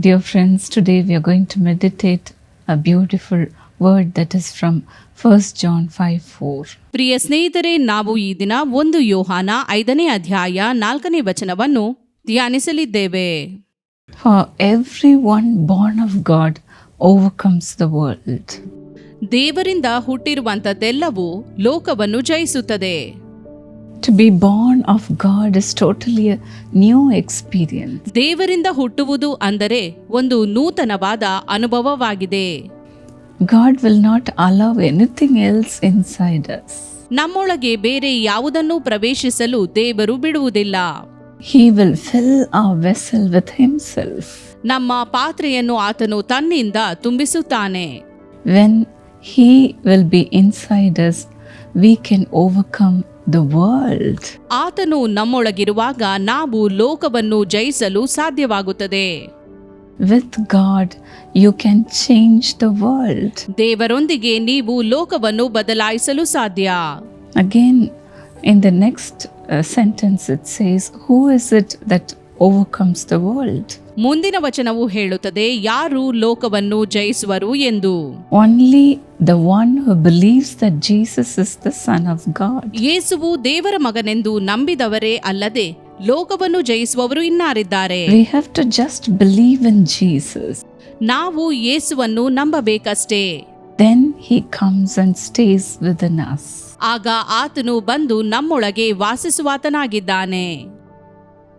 Dear friends, today we are going to meditate a beautiful word that is from 1 John 5:4. ಪ್ರಿಯ ಸ್ನೇಹಿತರೆ, ನಾವು ಈ ದಿನ 1 ಯೋಹಾನ 5ನೇ ಅಧ್ಯಾಯ 4ನೇ ವಚನವನ್ನು ಧ್ಯಾನಿಸಲಿದ್ದೇವೆ. For everyone born of God overcomes the world. ದೇವರಿಂದ ಹುಟ್ಟಿರುವಂಥದ್ದೆಲ್ಲವೂ ಲೋಕವನ್ನು ಜಯಿಸುತ್ತದೆ. To be born of God is totally a new experience. ದೇವರಿಂದ ಹುಟ್ಟುವುದು ಅಂದರೆ ಒಂದು ನೂತನವಾದ ಅನುಭವವಾಗಿದೆ. God will not allow anything else inside us. ನಮ್ಮೊಳಗೆ ಬೇರೆ ಯಾವುದನ್ನೂ ಪ್ರವೇಶಿಸಲು ದೇವರು ಬಿಡುವುದಿಲ್ಲ. He will fill our vessel with himself. ನಮ್ಮ ಪಾತ್ರೆಯನ್ನು ಆತನು ತನ್ನಿಂದ ತುಂಬಿಸುತ್ತಾನೆ. When he will be inside us, we can overcome the world. ಆತನು ನಮ್ಮೊಳಗಿರುವಾಗ ನಾವು ಲೋಕವನ್ನು ಜಯಿಸಲು ಸಾಧ್ಯವಾಗುತ್ತದೆ. With God, you can change the world. ದೇವರೊಂದಿಗೆ ನೀವು ಲೋಕವನ್ನು ಬದಲಾಯಿಸಲು ಸಾಧ್ಯ. Again, in the next sentence it says, who is it that overcomes the world? ಮುಂದಿನ ವಚನವು ಹೇಳುತ್ತದೆ, ಯಾರು ಲೋಕವನ್ನು ಜಯಿಸುವರು ಎಂದು. Only the one who believes that Jesus is the Son of God. ಯೇಸುವು ದೇವರ ಮಗನೆಂದು ನಂಬಿದವರೇ ಅಲ್ಲದೆ ಲೋಕವನ್ನು ಜಯಿಸುವವರು ಇನ್ನಾರಿದ್ದಾರೆ? We have to just believe in Jesus. ನಾವು ಯೇಸುವನ್ನು ನಂಬಬೇಕಷ್ಟೇ. Then he comes and stays within us. ಆಗ ಆತನು ಬಂದು ನಮ್ಮೊಳಗೆ ವಾಸಿಸುವಾತನಾಗಿದ್ದಾನೆ.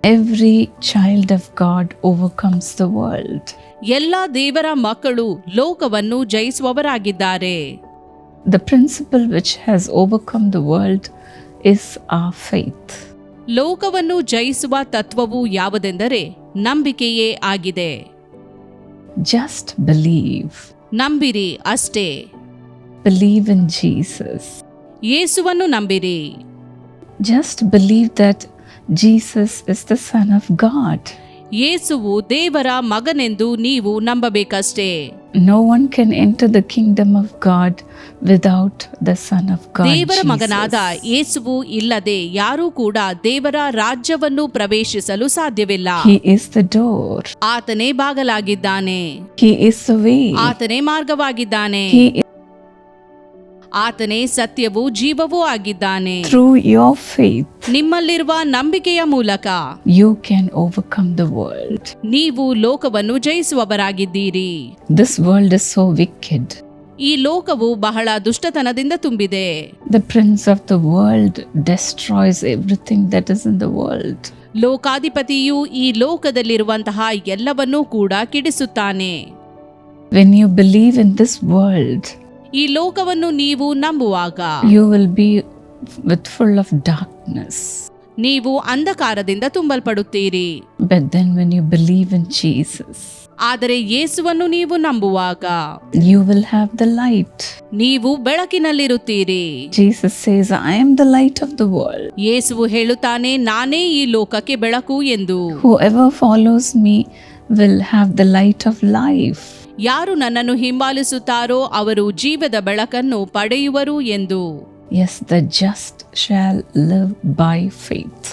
Every child of God overcomes the world. ಎಲ್ಲ ದೇವರ ಮಕ್ಕಳು ಲೋಕವನ್ನು ಜಯಿಸುವವರಾಗಿದ್ದಾರೆ. The principle which has overcome the world is our faith. ಲೋಕವನ್ನು ಜಯಿಸುವ ತತ್ವವು ಯಾವುದೆಂದರೆ ನಂಬಿಕೆಯೇ ಆಗಿದೆ. Just believe. ನಂಬಿರಿ ಅಷ್ಟೇ. Believe in Jesus. ಯೇಸುವನ್ನು ನಂಬಿರಿ. Just believe that Jesus is the Son of God. ಯೇಸುವು ದೇವರ ಮಗನೆಂದು ನೀವು ನಂಬಬೇಕಷ್ಟೇ. No one can enter the kingdom of God without the Son of God. ದೇವರ ಮಗನಾದ ಯೇಸುವು ಇಲ್ಲದೆ ಯಾರೂ ಕೂಡ ದೇವರ ರಾಜ್ಯವನ್ನು ಪ್ರವೇಶಿಸಲು ಸಾಧ್ಯವಿಲ್ಲ. He is the door. ಆತನೇ ಬಾಗಲಾಗಿದ್ದಾನೆ. He is the way. ಆತನೇ ಮಾರ್ಗವಾಗಿದ್ದಾನೆ. ಆತನೇ ಸತ್ಯವೂ ಜೀವವೂ ಆಗಿದ್ದಾನೆ. Through your faith, ನಿಮ್ಮಲ್ಲಿರುವ ನಂಬಿಕೆಯ ಮೂಲಕ you can overcome the world. ನೀವು ಲೋಕವನ್ನು ಜಯಿಸುವವರಾಗಿದ್ದೀರಿ. This world is so wicked. ಈ ಲೋಕವು ಬಹಳ ದುಷ್ಟತನದಿಂದ ತುಂಬಿದೆ. The prince of the world destroys everything that is in the world. ಲೋಕಾಧಿಪತಿಯು ಈ ಲೋಕದಲ್ಲಿರುವಂತಹ ಎಲ್ಲವನ್ನೂ ಕೂಡ ಕೆಡಿಸುತ್ತಾನೆ. When you believe in this world, ಈ ಲೋಕವನ್ನು ನೀವು ನಂಬುವಾಗ you will be full of darkness. ನೀವು ಅಂಧಕಾರದಿಂದ ತುಂಬಲ್ಪಡುತ್ತೀರಿ. But then when you believe in Jesus, ಆದರೆ ಯೇಸುವನ್ನು ನೀವು ನಂಬುವಾಗ you will have the light. ನೀವು ಬೆಳಕಿನಲ್ಲಿರುತ್ತೀರಿ. Jesus says, I am the light of the world. ಯೇಸುವು ಹೇಳುತ್ತಾನೆ, ನಾನೇ ಈ ಲೋಕಕ್ಕೆ ಬೆಳಕು ಎಂದು. Whoever follows me will have the light of life. ಯಾರು ನನ್ನನ್ನು ಹಿಂಬಾಲಿಸುತ್ತಾರೋ ಅವರು ಜೀವದ ಬೆಳಕನ್ನು ಪಡೆಯುವರು ಎಂದು. Yes, the just shall live by faith.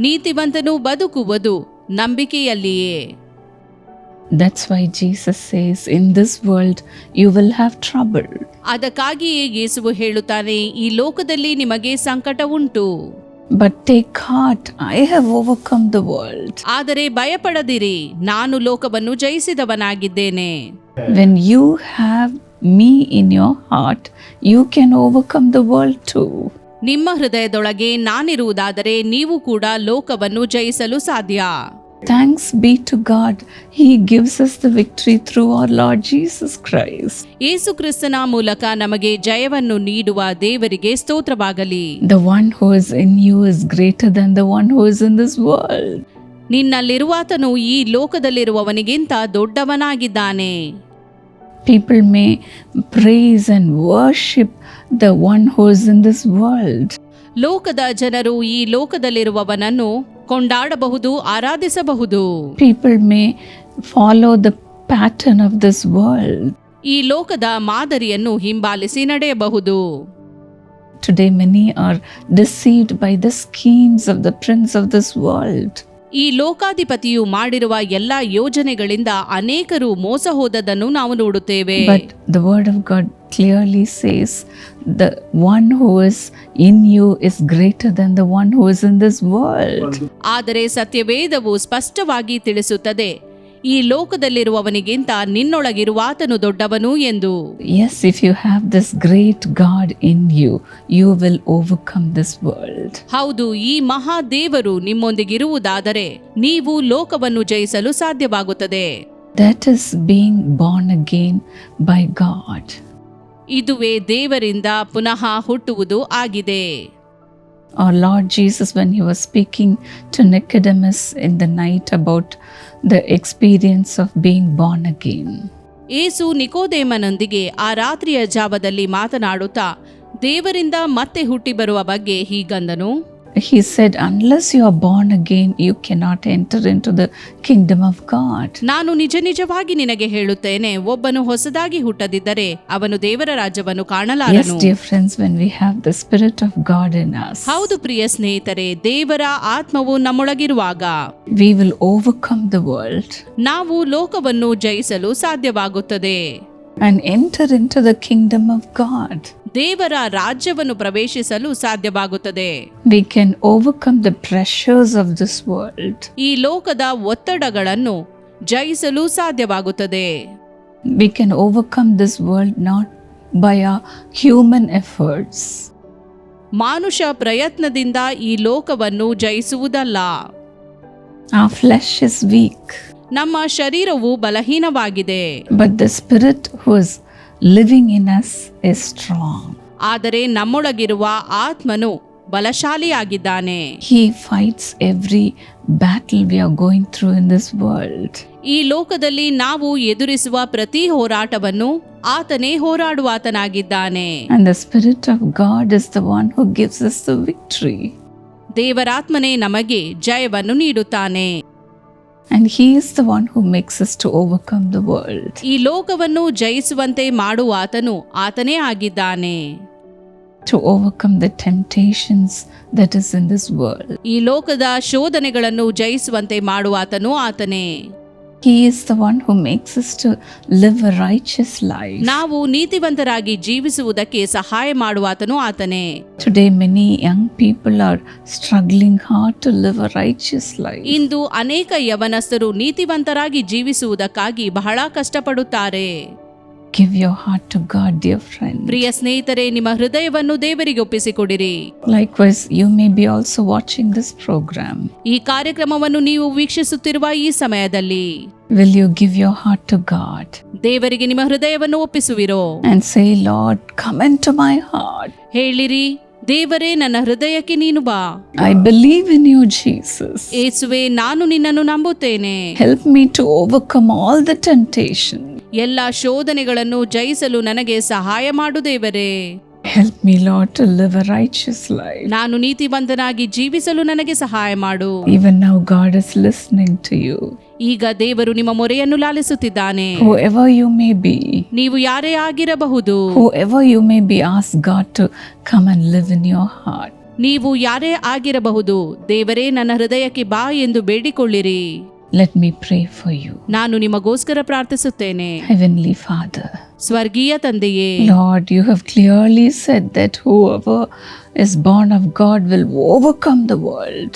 ನೀತಿವಂತನು ಬದುಕುವುದು ನಂಬಿಕೆಯಲ್ಲಿಯೇ. That's why Jesus says, in this world you will have trouble. ಅದಕ್ಕಾಗಿಯೇ ಯೇಸುವು ಹೇಳುತ್ತಾನೆ, ಈ ಲೋಕದಲ್ಲಿ ನಿಮಗೆ ಸಂಕಟ ಉಂಟು. But take heart, I have overcome the world. ಆದರೆ ಭಯಪಡದಿರಿ, ನಾನು ಲೋಕವನ್ನು ಜಯಿಸಿದವನಾಗಿದ್ದೇನೆ. When you have me in your heart, you can overcome the world too. ನಿಮ್ಮ ಹೃದಯದೊಳಗೆ ನಾನಿರುವುದಾದರೆ ನೀವು ಕೂಡ ಲೋಕವನ್ನು ಜಯಿಸಲು ಸಾಧ್ಯ. Thanks be to God. He gives us the victory through our Lord Jesus Christ. ಯೇಸು ಕ್ರಿಸ್ತನ ಮೂಲಕ ನಮಗೆ ಜಯವನ್ನು ನೀಡುವ ದೇವರಿಗೆ ಸ್ತೋತ್ರವಾಗಲಿ. The one who is in you is greater than the one who is in this world. ನಿನ್ನಲ್ಲಿರುವಾತನು ಈ ಲೋಕದಲ್ಲಿರುವವನಿಗಿಂತ ದೊಡ್ಡವನಾಗಿದ್ದಾನೆ. People may praise and worship the one who is in this world. ಲೋಕದ ಜನರು ಈ ಲೋಕದಲ್ಲಿರುವವನನ್ನು ಕೊಂಡಾಡಬಹುದು, ಆರಾಧಿಸಬಹುದು. People may follow the pattern of this world. ಈ ಲೋಕದ ಮಾದರಿಯನ್ನು ಹಿಂಬಾಲಿಸಿ ನಡೆಯಬಹುದು. Today many are deceived by the schemes of the prince of this world. ಈ ಲೋಕಾಧಿಪತಿಯು ಮಾಡಿರುವ ಎಲ್ಲಾ ಯೋಜನೆಗಳಿಂದ ಅನೇಕರು ಮೋಸ ಹೋದದನ್ನು ನಾವು ನೋಡುತ್ತೇವೆ. But the word of God clearly says the one who is in you is greater than the one who is in this world. ಆದರೆ ಸತ್ಯವೇದವು ಸ್ಪಷ್ಟವಾಗಿ ತಿಳಿಸುತ್ತದೆ, ಈ ಲೋಕದಲ್ಲಿರುವವನಿಗಿಂತ ನಿನ್ನೊಳಗಿರುವಾತನು ದೊಡ್ಡವನು ಎಂದು. Yes, if you have this great God in you, you will overcome this world. ಹೌದು, ಈ ಮಹಾದೇವರು ನಿಮ್ಮೊಂದಿಗಿರುವುದಾದರೆ ನೀವು ಲೋಕವನ್ನು ಜಯಿಸಲು ಸಾಧ್ಯವಾಗುತ್ತದೆ. That is being born again by God. ಇದುವೇ ದೇವರಿಂದ ಪುನಃ ಹುಟ್ಟುವುದು ಆಗಿದೆ. Our Lord Jesus, when he was speaking to Nicodemus in the night about the experience of being born again, ಯೇಸು ನಿಕೋದೇಮನೊಂದಿಗೆ ಆ ರಾತ್ರಿಯ ಜಾವದಲ್ಲಿ ಮಾತನಾಡುತ್ತಾ ದೇವರಿಂದ ಮತ್ತೆ ಹುಟ್ಟಿ ಬರುವ ಬಗ್ಗೆ ಹೀಗಂದನು. he said, unless you are born again, you cannot enter into the kingdom of God. ನಾನು ನಿಜ ನಿಜವಾಗಿ ನಿನಗೆ ಹೇಳುತ್ತೇನೆ, ಒಬ್ಬನು ಹೊಸದಾಗಿ ಹುಟ್ಟದಿದ್ದರೆ ಅವನು ದೇವರ ರಾಜ್ಯವನ್ನು Yes, ಕಾಣಲಾರನು. dear friends, when we have the Spirit of God in us, ಹೌದು ಪ್ರಿಯ ಸ್ನೇಹಿತರೆ, ದೇವರ ಆತ್ಮವು ನಮ್ಮೊಳಗಿರುವಾಗ we will overcome the world ನಾವು ಲೋಕವನ್ನು ಜಯಿಸಲು ಸಾಧ್ಯವಾಗುತ್ತದೆ and enter into the kingdom of God. ದೇವರ ರಾಜ್ಯವನ್ನು ಪ್ರವೇಶಿಸಲು ಸಾಧ್ಯವಾಗುತ್ತದೆ. We can overcome the pressures of this world. ಈ ಲೋಕದ ಒತ್ತಡಗಳನ್ನು ಜಯಿಸಲು ಸಾಧ್ಯವಾಗುತ್ತದೆ. We can overcome this world not by our human efforts. ಮಾನುಷ ಪ್ರಯತ್ನದಿಂದ ಈ ಲೋಕವನ್ನು ಜಯಿಸುವುದಲ್ಲ. Our flesh is weak, ನಮ್ಮ ಶರೀರವು ಬಲಹೀನವಾಗಿದೆ, but the Spirit who is living in us is strong. ಆದರೆ ನಮ್ಮೊಳಗಿರುವ ಆತ್ಮನು ಬಲಶಾಲಿಯಾಗಿದ್ದಾನೆ. He fights every battle we are going through in this world. ಈ ಲೋಕದಲ್ಲಿ ನಾವು ಎದುರಿಸುವ ಪ್ರತಿ ಹೋರಾಟವನ್ನು ಆತನೇ ಹೋರಾಡುವಾತನಾಗಿದ್ದಾನೆ. And the Spirit of God is the one who gives us the victory. ದೇವರಾತ್ಮನೇ ನಮಗೆ ಜಯವನ್ನು ನೀಡುತ್ತಾನೆ. And he is the one who makes us to overcome the world. ಈ ಲೋಕವನ್ನು ಜಯಿಸುವಂತೆ ಮಾಡುವಾತನು ಆತನೇ ಆಗಿದ್ದಾನೆ. To overcome the temptations that is in this world. ಈ ಲೋಕದ ಶೋಧನೆಗಳನ್ನು ಜಯಿಸುವಂತೆ ಮಾಡುವಾತನು ಆತನೇ. He is the one who makes us to live a righteous life. ನಾವು ನೀತಿವಂತರಾಗಿ ಜೀವಿಸುವುದಕ್ಕೆ ಸಹಾಯ ಮಾಡುವಾತನು ಆತನೇ. Today many young people are struggling hard to live a righteous life. ಇಂದು ಅನೇಕ ಯವನಸ್ಥರು ನೀತಿವಂತರಾಗಿ ಜೀವಿಸುವುದಕ್ಕಾಗಿ ಬಹಳ ಕಷ್ಟಪಡುತ್ತಾರೆ. Give your heart to God, dear friend. ಪ್ರಿಯ ಸ್ನೇಹಿತರೆ, ನಿಮ್ಮ ಹೃದಯವನ್ನು ದೇವರಿಗೆ ಒಪ್ಪಿಸಿಕೊಡಿರಿ. Likewise, you may be also watching this program. ಈ ಕಾರ್ಯಕ್ರಮವನ್ನು ನೀವು ವೀಕ್ಷಿಸುತ್ತಿರುವ ಈ ಸಮಯದಲ್ಲಿ Will you give your heart to God ದೇವರಿಗೆ ನಿಮ್ಮ ಹೃದಯವನ್ನು ಒಪ್ಪಿಸುವಿರೋ? and say, Lord, come into my heart. ಹೇಳಿರಿ, ದೇವರೇ, ನನ್ನ ಹೃದಯಕ್ಕೆ ನೀನು ಬಾ. I believe in you, Jesus. ಯೇಸುವೆ, ನಾನು ನಿನ್ನನ್ನು ನಂಬುತ್ತೇನೆ. Help me to overcome all the temptation. ಎಲ್ಲ ಶೋಧನೆಗಳನ್ನು ಜಯಿಸಲು ನನಗೆ ಸಹಾಯ ಮಾಡು ದೇವರೇ. Help me, Lord, to live a righteous life. ನಾನು ನೀತಿವಂತನಾಗಿ ಜೀವಿಸಲು ನನಗೆ ಸಹಾಯ ಮಾಡು. Even now, God is listening to you. ಈಗ ದೇವರು ನಿಮ್ಮ ಮೊರೆಯನ್ನು ಲಾಲಿಸುತ್ತಿದ್ದಾನೆ. Whoever you may be, ನೀವು ಯಾರೇ ಆಗಿರಬಹುದು, whoever you may be, ask God to come and live in your heart. ನೀವು ಯಾರೇ ಆಗಿರಬಹುದು, ದೇವರೇ ನನ್ನ ಹೃದಯಕ್ಕೆ ಬಾ ಎಂದು ಬೇಡಿಕೊಳ್ಳಿರಿ. Let me pray for you. ನಾನು ನಿಮಗೋಸ್ಕರ ಪ್ರಾರ್ಥಿಸುತ್ತೇನೆ. Heavenly Father, ಸ್ವರ್ಗೀಯ ತಂದೆಯೇ, Lord, you have clearly said that whoever is born of God will overcome the world.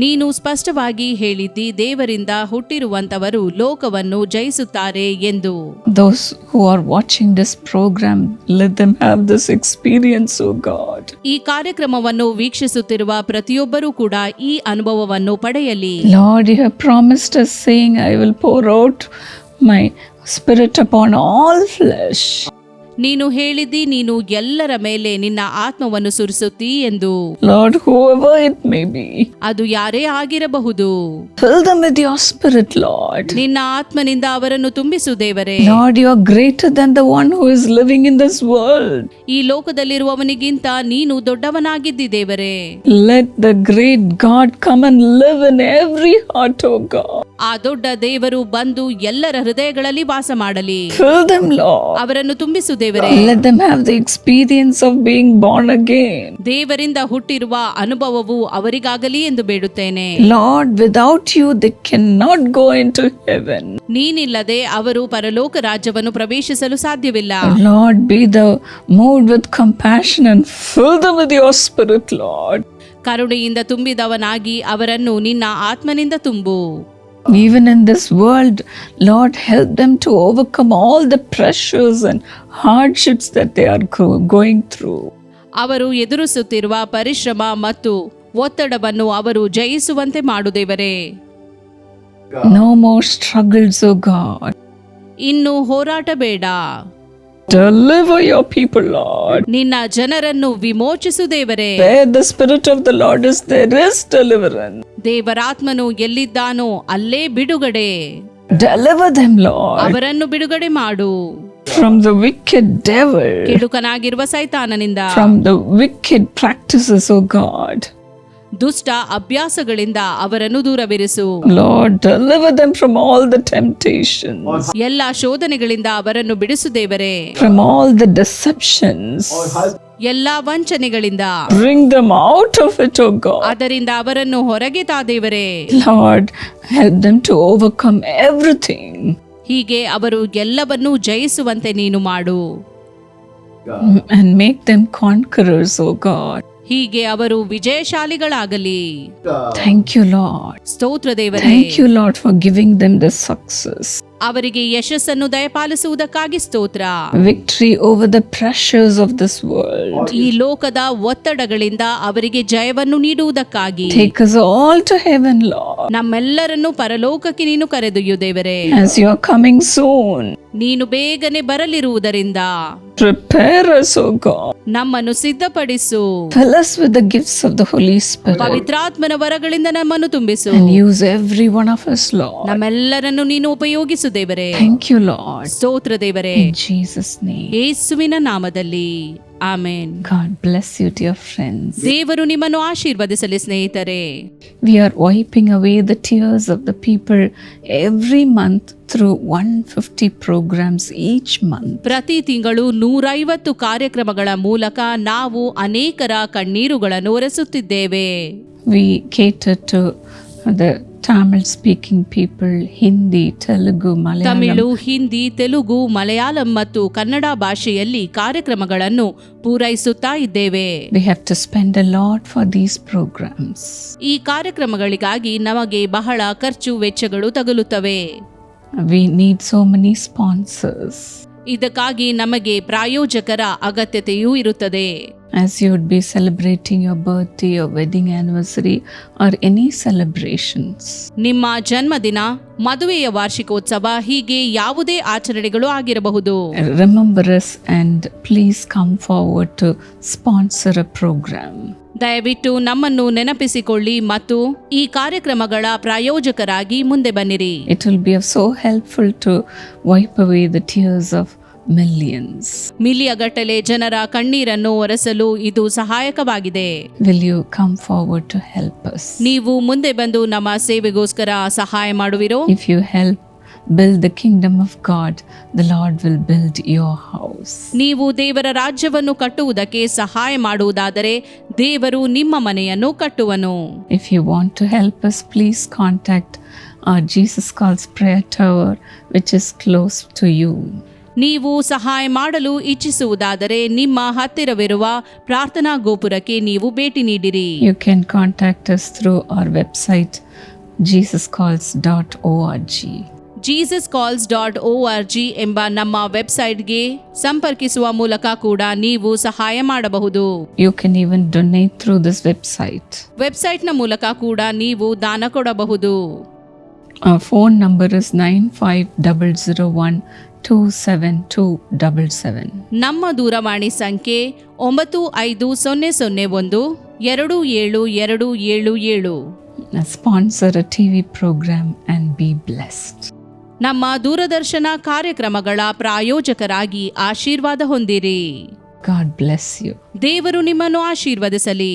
ನೀನು ಸ್ಪಷ್ಟವಾಗಿ ಹೇಳಿದ್ದಿ, ದೇವರಿಂದ ಹುಟ್ಟಿರುವಂತವರು ಲೋಕವನ್ನು ಜಯಿಸುತ್ತಾರೆ ಎಂದು. Those who are watching this program, let them have this experience, oh God. ಈ ಕಾರ್ಯಕ್ರಮವನ್ನು ವೀಕ್ಷಿಸುತ್ತಿರುವ ಪ್ರತಿಯೊಬ್ಬರೂ ಕೂಡ ಈ ಅನುಭವವನ್ನು ಪಡೆಯಲಿ. Lord, you have promised us saying, I will pour out my spirit upon all flesh. ನೀನು ಹೇಳಿದ್ದಿ, ನೀನು ಎಲ್ಲರ ಮೇಲೆ ನಿನ್ನ ಆತ್ಮವನ್ನು ಸುರಿಸುತ್ತೀ ಎಂದು. Lord, whoever it may be, ಅದು ಯಾರೇ ಆಗಿರಬಹುದು, fill them with your spirit, Lord. ನಿನ್ನ ಆತ್ಮನಿಂದ ಅವರನ್ನು ತುಂಬಿಸು ದೇವರೇ. Lord, you are greater than the one who is living in this world. ಈ ಲೋಕದಲ್ಲಿರುವವನಿಗಿಂತ ನೀನು ದೊಡ್ಡವನಾಗಿದ್ದಿ ದೇವರೇ. Let the great God come and live in every heart, oh God. ಆ ದೊಡ್ಡ ದೇವರು ಬಂದು ಎಲ್ಲರ ಹೃದಯಗಳಲ್ಲಿ ವಾಸ ಮಾಡಲಿ. Fill them, Lord. ಅವರನ್ನು ತುಂಬಿಸು ದೇವರೇ. Let them have the experience of being born again. ದೇವರಿಂದ ಹುಟ್ಟಿರುವ ಅನುಭವವು ಅವರಿಗಾಗಲಿ ಎಂದು ಬೇಡುತ್ತೇನೆ. Lord, without you they cannot go into heaven. ನೀನಿಲ್ಲದೆ ಅವರು ಪರಲೋಕ ರಾಜ್ಯವನ್ನು ಪ್ರವೇಶಿಸಲು ಸಾಧ್ಯವಿಲ್ಲ. Lord, be thou moved with compassion and fill them with your spirit, Lord. ಕರುಣೆಯಿಂದ ತುಂಬಿದವನಾಗಿ ಅವರನ್ನು ನಿನ್ನ ಆತ್ಮನಿಂದ ತುಂಬು. Even in this world, Lord, help them to overcome all the pressures and hardships that they are going through. ಅವರು ಎದುರಿಸುತ್ತಿರುವ ಪರಿಶ್ರಮ ಮತ್ತು ಒತ್ತಡವನ್ನು ಅವರು ಜಯಿಸುವಂತೆ ಮಾಡು ದೇವರೇ. No more struggles, O God. ಇನ್ನು ಹೋರಾಟ ಬೇಡ. Deliver your people, Lord. ನಿನ್ನ ಜನರನ್ನು ವಿಮೋಚಿಸು ದೇವರೇ. Where the Spirit of the Lord is, there is deliverance. ದೇವರಾತ್ಮನು ಎಲ್ಲಿದ್ದಾನೋ ಅಲ್ಲೇ ಬಿಡುಗಡೆ. Deliver them, Lord, ಅವರನ್ನು ಬಿಡುಗಡೆ ಮಾಡು. from the wicked devil, ಕೆಡುಕನಾಗಿರುವ ಸೈತಾನನಿಂದ, from the wicked practices, O God. ದುಷ್ಟ ಅಭ್ಯಾಸಗಳಿಂದ ಅವರನ್ನು ದೂರವಿರಿಸು. Lord, deliver them from all the temptations, ಎಲ್ಲ ಶೋಧನೆಗಳಿಂದ ಅವರನ್ನು ಬಿಡಿಸು ದೇವರೇ. from all the deceptions. ಎಲ್ಲ ವಂಚನೆಗಳಿಂದ Bring them out of it, O God. ಅದರಿಂದ ಅವರನ್ನು ಹೊರಗೆ ತಾ ದೇವರೇ. Lord, help them to overcome everything. ಹೀಗೆ ಅವರು ಎಲ್ಲವನ್ನೂ ಜಯಿಸುವಂತೆ ನೀನು ಮಾಡು. And make them conquerors, O God. ಹೀಗೆ ಅವರು ವಿಜಯಶಾಲಿಗಳಾಗಲಿ. Thank you, Lord. ಸ್ತೋತ್ರ ದೇವರೇ. Thank you, Lord, for giving them the success. ಅವರಿಗೆ ಯಶಸ್ಸನ್ನು ದಯಪಾಲಿಸುವುದಕ್ಕಾಗಿ ಸ್ತೋತ್ರ. Victory over the pressures of this world. ಈ ಲೋಕದ ಒತ್ತಡಗಳಿಂದ ಅವರಿಗೆ ಜಯವನ್ನು ನೀಡುವುದಕ್ಕಾಗಿ. Take us all to heaven, Lord. ನಮ್ಮೆಲ್ಲರನ್ನು ಪರಲೋಕಕ್ಕೆ ನೀನು ಕರೆದೊಯ್ಯು ದೇವರೇ. As you are coming soon, ನೀನು ಬೇಗನೆ ಬರಲಿರುವುದರಿಂದ prepare us, O God. ನಮ್ಮನ್ನು ಸಿದ್ಧಪಡಿಸು. Fill us with the gifts of the Holy Spirit. ಪವಿತ್ರಾತ್ಮನ ವರಗಳಿಂದ ನಮ್ಮನ್ನು ತುಂಬಿಸು. And use every one of us, Lord. ನಮ್ಮೆಲ್ಲರನ್ನು ನೀನು ಉಪಯೋಗಿಸು ದೇವರೇ. Thank you, Lord. ಸ್ತೋತ್ರ ದೇವರೇ. In Jesus' name. ಯೇಸುವಿನ ನಾಮದಲ್ಲಿ amen. God bless you, dear friends. ದೇವರು ನಿಮ್ಮನ್ನು ಆಶೀರ್ವದಿಸಲಿ ಸ್ನೇಹಿತರೆ. We are wiping away the tears of the people every month through 150 programs each month. ಪ್ರತಿ ತಿಂಗಳು 150 ಕಾರ್ಯಕ್ರಮಗಳ ಮೂಲಕ ನಾವು ಅನೇಕರ ಕಣ್ಣೀರುಗಳನ್ನು ಒರೆಸುತ್ತಿದ್ದೇವೆ. We cater to the Tamil speaking people, Hindi, Telugu, Malayalam. Tamil, Hindi, Telugu, Malayalam ಮತ್ತು ಕನ್ನಡ ಭಾಷೆಯಲ್ಲಿ ಕಾರ್ಯಕ್ರಮಗಳನ್ನು ಪೂರೈಸುತ್ತಾ ಇದ್ದೇವೆ. We have to spend a lot for these programs. ಈ ಕಾರ್ಯಕ್ರಮಗಳಿಗಾಗಿ ನಮಗೆ ಬಹಳ ಖರ್ಚು ವೆಚ್ಚಗಳು ತಗುಲುತ್ತವೆ. We need so many sponsors. ಇದಕ್ಕಾಗಿ ನಮಗೆ ಪ್ರಾಯೋಜಕರ ಅಗತ್ಯತೆಯೂ ಇರುತ್ತದೆ. As you would be celebrating your birthday or wedding anniversary or any celebrations. ನಿಮ್ಮ ಜನ್ಮದಿನ, ಮದುವೆಯ ವಾರ್ಷಿಕೋತ್ಸವ, ಹೀಗೆ ಯಾವುದೇ ಆಚರಣೆಗಳು ಆಗಿರಬಹುದು. Remember us and please come forward to sponsor a program. ದಯವಿಟ್ಟು ನಮ್ಮನ್ನು ನೆನಪಿಸಿಕೊಳ್ಳಿ ಮತ್ತು ಈ ಕಾರ್ಯಕ್ರಮಗಳ ಪ್ರಾಯೋಜಕರಾಗಿ ಮುಂದೆ ಬನ್ನಿರಿ. It will be so helpful to wipe away the tears of millions. ಮಿಲಿಯಗಟ್ಟಲೆ ಜನರ ಕಣ್ಣೀರನ್ನು ಒರೆಸಲು ಇದು ಸಹಾಯಕವಾಗಿದೆ. Will you come forward to help us? ನೀವು ಮುಂದೆ ಬಂದು ನಮ್ಮ ಸೇವೆಗೋಸ್ಕರ ಸಹಾಯ ಮಾಡುವಿರೋ? If you help build the kingdom of God, the Lord will build your house. ನೀವು ದೇವರ ರಾಜ್ಯವನ್ನು ಕಟ್ಟುವುದಕ್ಕೆ ಸಹಾಯ ಮಾಡುವುದಾದರೆ ದೇವರು ನಿಮ್ಮ ಮನೆಯನ್ನು ಕಟ್ಟುವನು. If you want to help us, please contact our Jesus Calls Prayer Tower, which is close to you. ನೀವು ಸಹಾಯ ಮಾಡಲು ಇಚ್ಛಿಸುವುದಾದರೆ ನಿಮ್ಮ ಹತ್ತಿರವಿರುವ ಪ್ರಾರ್ಥನಾ ಗೋಪುರಕ್ಕೆ ನೀವು ಭೇಟಿ ನೀಡಿರಿ. You can contact us through our website jesuscalls.org. jesuscalls.org ಎಂಬ ನಮ್ಮ ವೆಬ್ಸೈಟ್ಗೆ ಸಂಪರ್ಕಿಸುವ ಮೂಲಕ ಕೂಡ ನೀವು ಸಹಾಯ ಮಾಡಬಹುದು. You can even donate through this website. ವೆಬ್ಸೈಟ್ನ ಮೂಲಕ ಕೂಡ ನೀವು ದಾನ ಕೊಡಬಹುದು. Our phone number is 9500127277. ನಮ್ಮ ದೂರವಾಣಿ ಸಂಖ್ಯೆ 9500127277. Sponsor a TV program and be blessed. ನಮ್ಮ ದೂರದರ್ಶನ ಕಾರ್ಯಕ್ರಮಗಳ ಪ್ರಾಯೋಜಕರಾಗಿ ಆಶೀರ್ವಾದ ಹೊಂದಿರಿ. God bless you. ದೇವರು ನಿಮ್ಮನ್ನು ಆಶೀರ್ವದಿಸಲಿ.